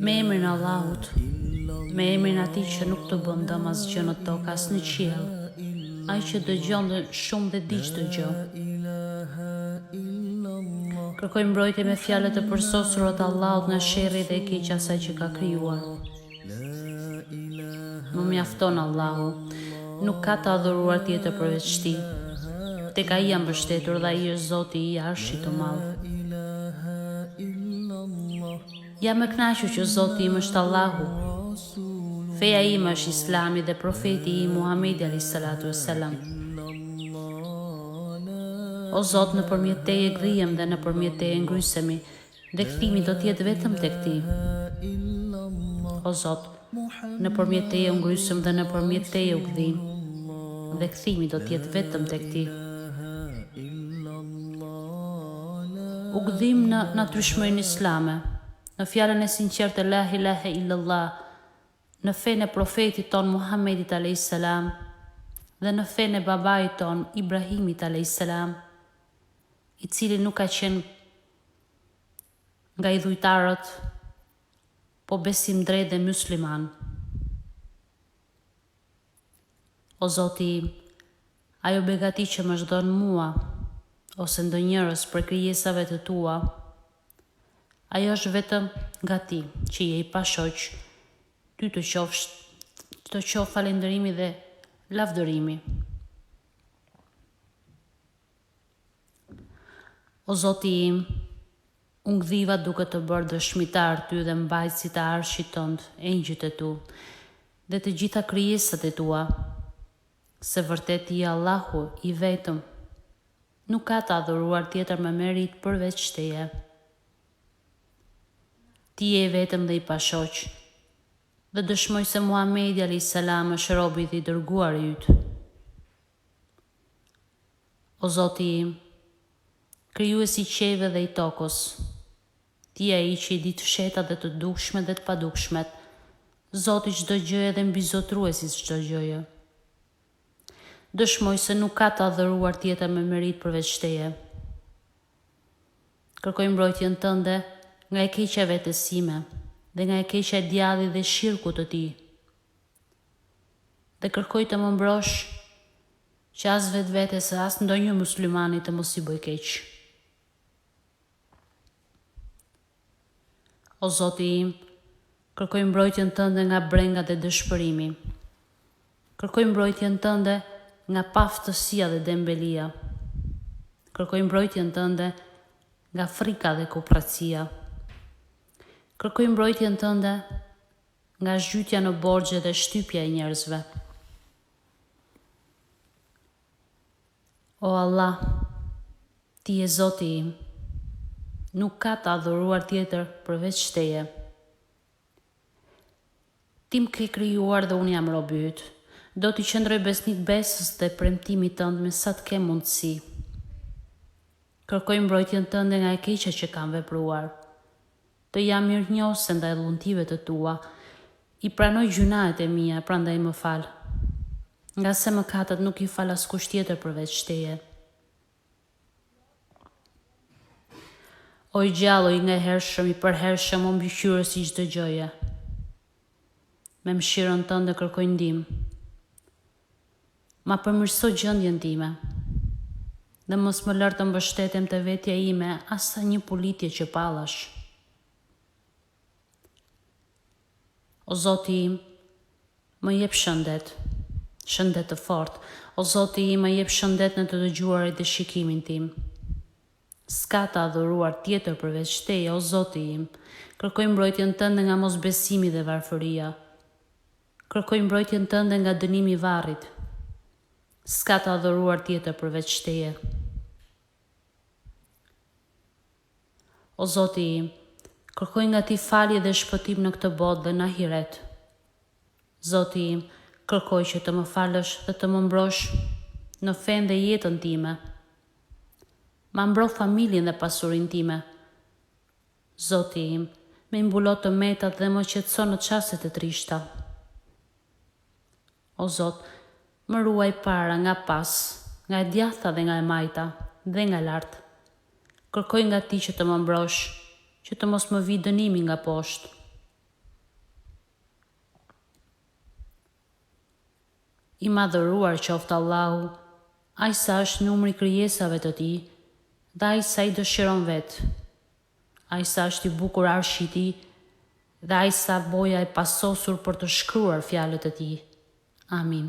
Me emrin e Allahut, me emrin atij që nuk të bën dëm asgjë në tokë as në qiell, ai që dëgjon dhe shumë dhe di çdo gjë. Kërkoj mbrojtje me fjalët e përsosura të Allahut nga sherrri dhe e keqja asaj që ka krijuar. Më mjafton Allahu, nuk ka të adhuruar tjetër përveç Tij. Tek ai jam mbështetur dhe ai është Zoti i Arshit të Madh. Jam e kënaqur që Zoti im është Allahu. Feja ime është Islami dhe profeti i Muhamedi alayhis salatu wassalam. O Zot, nëpërmjet Teje grihem dhe nëpërmjet Teje ngrysemi, dhe kthimi do të jetë vetëm tek Ti. O Zot, nëpërmjet Teje ngrysem dhe nëpërmjet Teje u gdhim, dhe kthimi do të jetë vetëm tek Ti. U gdhim në natyrshmërinë islame, në fjalën e sinqertë la ilaha illallah, në fenë e profetit ton Muhammedit alayhis salam dhe në fenë e babait ton Ibrahimit alayhis salam, i cili nuk ka qenë nga idhujtarët, po besimdrejt dhe musliman. O Zoti im, ajo begati që më çdon mua ose ndonjërës për krijesave të Tua, ajo është vetëm nga Ti, që je i pashoq. Ty të qof falënderimi dhe lavdërimi. O Zoti im, unë gdhiva duke të bërë dëshmitar Ty dhe mbajtësi të Arshit tënd, engjëjt e Tu, dhe të gjitha krijesat e Tua, se vërtet Ti Allahu i vetëm, nuk ka të adhuruar tjetër me merit përveç Teje. Ti je vetëm dhe i pashoq, dhe dëshmoj se Muhamedi alayhis salam është robi dhe i dërguar i Yt. O Zoti im, krijuesi i qiellit dhe i tokës, Ti je ai që i di të fshehtat dhe të dukshmet dhe të padukshmet, Zoti çdo gjëje dhe mbizotruesi çdo gjëje. Dëshmoj se nuk ka të adhuruar tjetër me merit përveç Teje. Kërkoj mbrojtjen Tënde nga e keqja vetësime dhe nga e keqja e djallit dhe shirkut të Tij. Dhe kërkoj të më mbrosh që as vetvetes se as ndonjë muslimani të mos i bëj keq. O Zoti im, kërkoj mbrojtjen Tënde nga brengat dhe dëshpërimi. Kërkoj mbrojtjen Tënde nga paftësia dhe dembelia. Kërkoj mbrojtjen Tënde nga frika dhe kopracia. Kërkoj mbrojtjen Tënde nga zhytja në borxhe dhe shtypja e njerëzve. O Allah, Ti je Zoti im, nuk ka të adhuruar tjetër përveç Teje. Ti më ke krijuar dhe unë jam robi yt. Do t'i qëndroj besnik besës dhe premtimit Tënd me sa të kem mundësi. Kërkoj mbrojtjen Tënde nga e keqja që kam vepruar. Të jam mirënjohëse ndaj dhuntive të Tua, i pranoj gjunahet e mia, prandaj më fal. Nga se mëkatet nuk i fal askush tjetër përveç Teje. O i gjallë, o i ngahershëm, i përhershëm, o mbikëqyrës i çdo gjëje. Me mëshirën Tënde kërkoj ndihmë. Ma përmirëso gjendjen time, dhe mos më lër të mbështetem te vetja ime as një pulitje që pallash. O Zoti im, më jep shëndet të fortë. O Zoti im, më jep shëndet në të dëgjuarit dhe shikimin tim. S'ka të adhuruar tjetër përveç Teje, o Zoti im. Kërkoj mbrojtjen Tënde nga mosbesimi dhe varfëria. Kërkoj mbrojtjen Tënde nga dënimi i varrit. S'ka të adhuruar tjetër përveç Teje. O Zoti im, kërkoj nga Ti falje dhe shpëtim në këtë botë dhe në ahiret. Zoti im, kërkoj që të më falësh dhe të më mbrosh në fenë dhe jetën time. Ma mbro familjen dhe pasurinë time. Zoti im, me mbulot të metat dhe më qetëso në çastet e trishta. O Zot, më ruaj para nga pas, nga e djatha dhe nga e majta, dhe nga lartë. Kërkoj nga Ti që të më mbrosh që të mos më vi dënimi nga poshtë. I madhëruar qoftë Allahu, ai sa është numri krijesave të tij, dhe ai sa i dëshiron vetë, ai sa është i bukur arshi i tij, dhe ai sa boja e pasosur për të shkruar fjalët e tij. Amin.